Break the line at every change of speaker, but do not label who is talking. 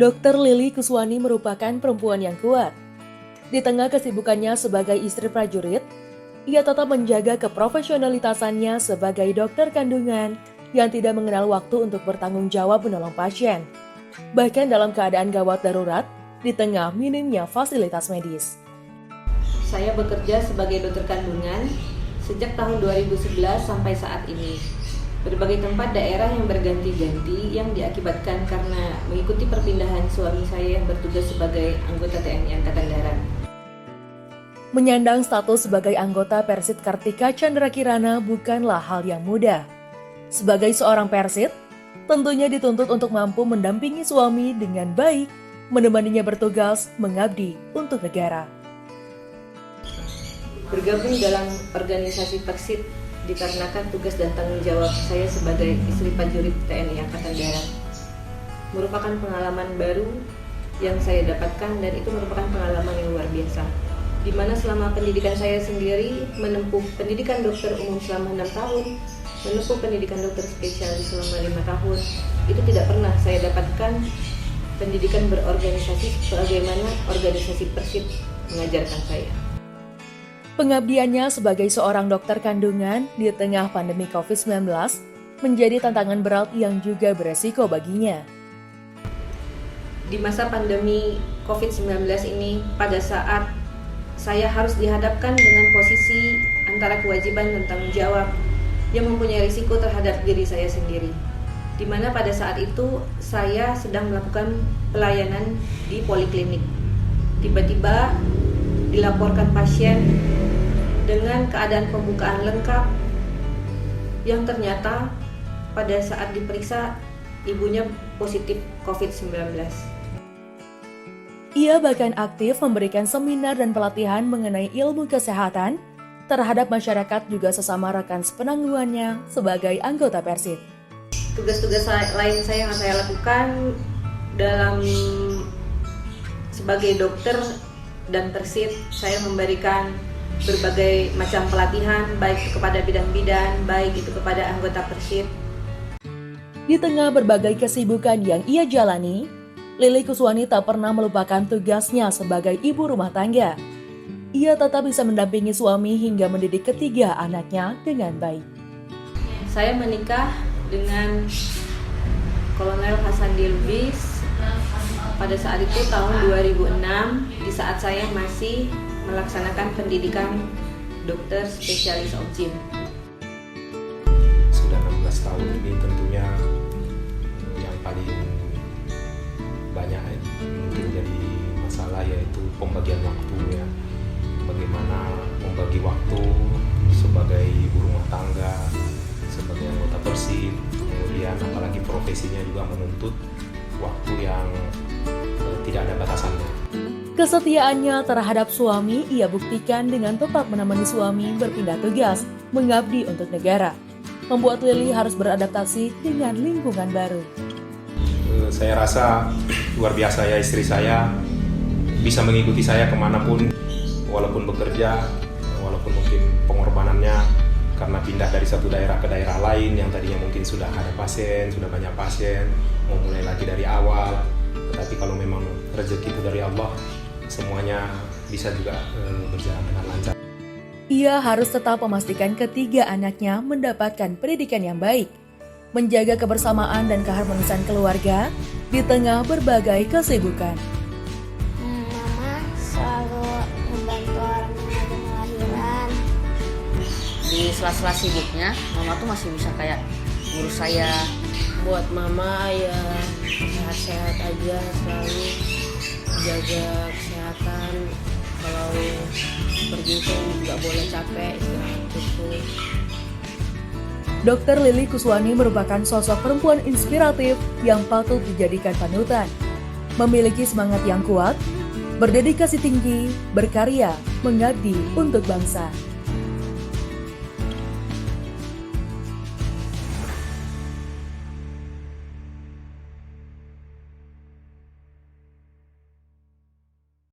Dr. Lili Kuswani merupakan perempuan yang kuat. Di tengah kesibukannya sebagai istri prajurit, ia tetap menjaga keprofesionalitasannya sebagai dokter kandungan yang tidak mengenal waktu untuk bertanggung jawab menolong pasien. Bahkan dalam keadaan gawat darurat, di tengah minimnya fasilitas medis.
Saya bekerja sebagai dokter kandungan sejak tahun 2011 sampai saat ini. Berbagai tempat daerah yang berganti-ganti yang diakibatkan karena mengikuti perpindahan suami saya yang bertugas sebagai anggota TNI Angkatan Darat.
Menyandang status sebagai anggota Persit Kartika Chandra Kirana bukanlah hal yang mudah. Sebagai seorang Persit, tentunya dituntut untuk mampu mendampingi suami dengan baik, menemaninya bertugas mengabdi untuk negara.
Bergabung dalam organisasi Persit dikarenakan tugas dan tanggung jawab saya sebagai istri prajurit TNI Angkatan Darat. Merupakan pengalaman baru yang saya dapatkan dan itu merupakan pengalaman yang luar biasa. Di mana selama pendidikan saya sendiri menempuh pendidikan dokter umum selama 6 tahun, menempuh pendidikan dokter spesialis selama 5 tahun, itu tidak pernah saya dapatkan pendidikan berorganisasi sebagaimana organisasi Persit mengajarkan saya.
Pengabdiannya sebagai seorang dokter kandungan di tengah pandemi COVID-19 menjadi tantangan berat yang juga beresiko baginya.
Di masa pandemi COVID-19 ini, pada saat saya harus dihadapkan dengan posisi antara kewajiban dan tanggung jawab yang mempunyai risiko terhadap diri saya sendiri. Di mana pada saat itu saya sedang melakukan pelayanan di poliklinik. Tiba-tiba dilaporkan pasien dengan keadaan pembukaan lengkap yang ternyata pada saat diperiksa ibunya positif COVID-19.
Ia bahkan aktif memberikan seminar dan pelatihan mengenai ilmu kesehatan terhadap masyarakat juga sesama rekan sepenanggungannya sebagai anggota Persit.
Tugas-tugas lain saya yang saya lakukan dalam sebagai dokter dan Persit, saya memberikan berbagai macam pelatihan baik itu kepada bidan-bidan, baik itu kepada anggota Persit.
Di tengah berbagai kesibukan yang ia jalani, Lili Kuswani tak pernah melupakan tugasnya sebagai ibu rumah tangga. Ia tetap bisa mendampingi suami hingga mendidik ketiga anaknya dengan baik.
Saya menikah dengan Kolonel Hasan Dilbis pada saat itu tahun 2006, di saat saya masih melaksanakan pendidikan dokter spesialis OBGYN.
Sudah 16 tahun ini tentunya yang paling banyak mungkin jadi masalah yaitu pembagian waktu ya. Bagaimana membagi waktu sebagai ibu rumah tangga, sebagai anggota Persit, kemudian apalagi profesinya juga menuntut waktu yang tidak ada batasannya.
Kesetiaannya terhadap suami ia buktikan dengan tetap menemani suami berpindah tugas, mengabdi untuk negara. Membuat Lili harus beradaptasi dengan lingkungan baru.
Saya rasa luar biasa ya istri saya, bisa mengikuti saya kemanapun, walaupun bekerja, walaupun mungkin pengorbanannya karena pindah dari satu daerah ke daerah lain yang tadinya mungkin sudah ada pasien, sudah banyak pasien, mau mulai lagi dari awal. Tetapi kalau memang rezeki itu dari Allah, semuanya bisa juga berjalan dengan lancar.
Ia harus tetap memastikan ketiga anaknya mendapatkan pendidikan yang baik, menjaga kebersamaan dan keharmonisan keluarga di tengah berbagai kesibukan.
Mama selalu membantu orang yang lagi melahirkan.
Di sela-sela sibuknya, mama tuh masih bisa kayak ngurus saya.
Buat mama ya sehat-sehat aja, selalu jaga kesehatan. Kalau pergi itu nggak boleh capek, istirahat cukup.
Dr. Lili Kuswani merupakan sosok perempuan inspiratif yang patut dijadikan panutan. Memiliki semangat yang kuat, berdedikasi tinggi, berkarya, mengabdi untuk bangsa.